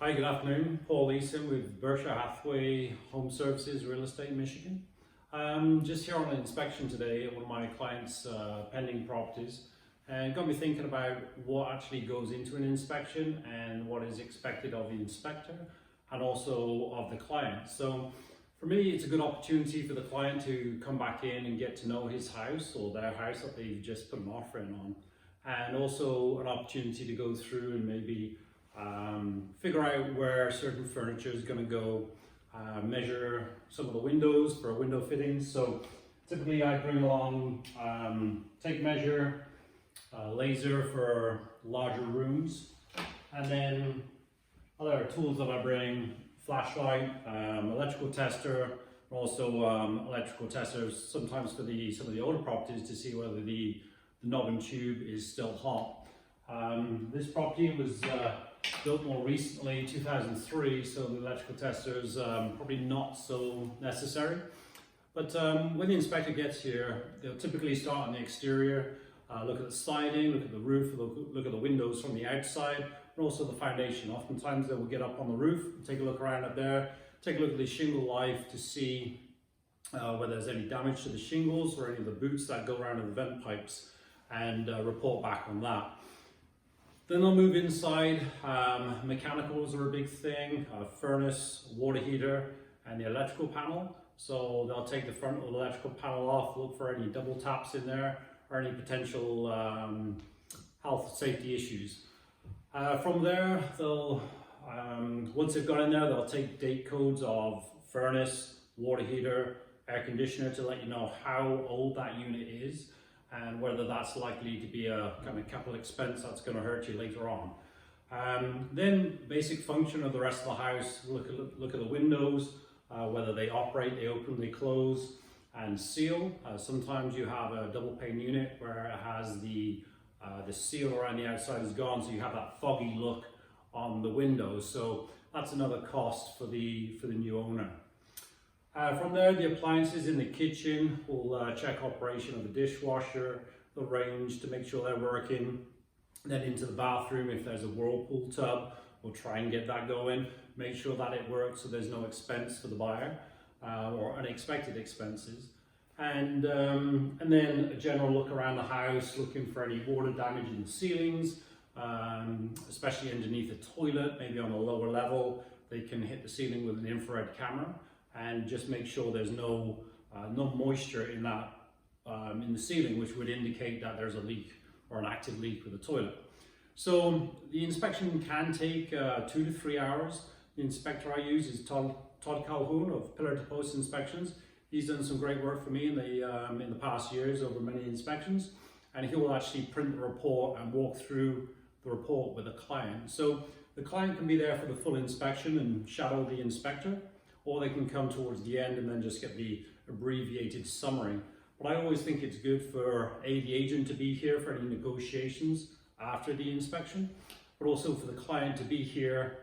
Hi, good afternoon. Paul Eason with Berkshire Hathaway Home Services Real Estate in Michigan. Just here on an inspection today at one of my clients' pending properties, and got me thinking about what actually goes into an inspection and what is expected of the inspector and also of the client. So for me, it's a good opportunity for the client to come back in and get to know his house or their house that they've just put an offer in on, and also an opportunity to go through and maybe figure out where certain furniture is going to go, measure some of the windows for window fittings. So typically I bring along tape measure, laser for larger rooms, and then other tools that I bring: flashlight, electrical tester, and also electrical testers sometimes for some of the older properties to see whether the knob and tube is still hot. This property was built more recently, 2003, so the electrical testers probably not so necessary. But when the inspector gets here, they'll typically start on the exterior, look at the siding, look at the roof, look at the windows from the outside, and also the foundation. Oftentimes they will get up on the roof, take a look around up there, take a look at the shingle life to see whether there's any damage to the shingles or any of the boots that go around in the vent pipes, and report back on that. Then they'll move inside. Mechanicals are a big thing: furnace, water heater, and the electrical panel. So they'll take the front of the electrical panel off, look for any double taps in there or any potential health safety issues. From there, they'll once they've got in there, they'll take date codes of furnace, water heater, air conditioner to let you know how old that unit is, and whether that's likely to be a kind of capital expense that's going to hurt you later on. Then basic function of the rest of the house: look at the windows, whether they operate, they open, they close, and seal. Sometimes you have a double pane unit where it has the seal around the outside is gone, so you have that foggy look on the windows. So that's another cost for the new owner. From there, the appliances in the kitchen, we'll check operation of the dishwasher, the range to make sure they're working. Then into the bathroom, if there's a whirlpool tub, we'll try and get that going, make sure that it works so there's no expense for the buyer or unexpected expenses. And then a general look around the house, looking for any water damage in the ceilings, especially underneath the toilet, maybe on a lower level. They can hit the ceiling with an infrared camera and just make sure there's no moisture in that in the ceiling, which would indicate that there's a leak or an active leak with the toilet. So the inspection can take 2 to 3 hours. The inspector I use is Todd Calhoun of Pillar to Post Inspections. He's done some great work for me in the past years over many inspections, and he will actually print the report and walk through the report with a client. So the client can be there for the full inspection and shadow the inspector, or they can come towards the end and then just get the abbreviated summary. But I always think it's good for the agent to be here for any negotiations after the inspection, but also for the client to be here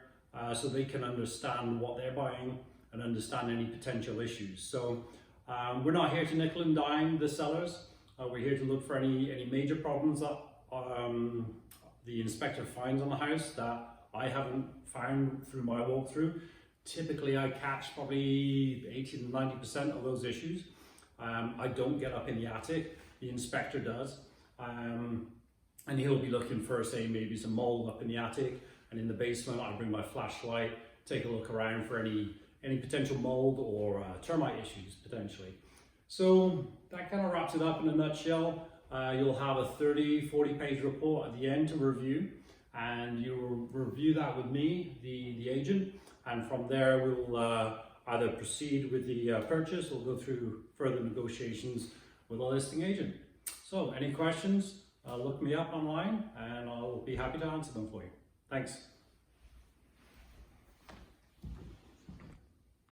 so they can understand what they're buying and understand any potential issues. So we're not here to nickel and dime the sellers. We're here to look for any major problems that the inspector finds on the house that I haven't found through my walkthrough. Typically I catch probably 80 to 90% of those issues. I don't get up in the attic, the inspector does. And he'll be looking for, say, maybe some mold up in the attic, and in the basement I bring my flashlight, take a look around for any potential mold or termite issues potentially. So that kind of wraps it up in a nutshell. You'll have a 30-40 page report at the end to review, and you'll review that with me, the agent, and from there we'll either proceed with the purchase or go through further negotiations with a listing agent. So any questions, look me up online and I'll be happy to answer them for you. Thanks.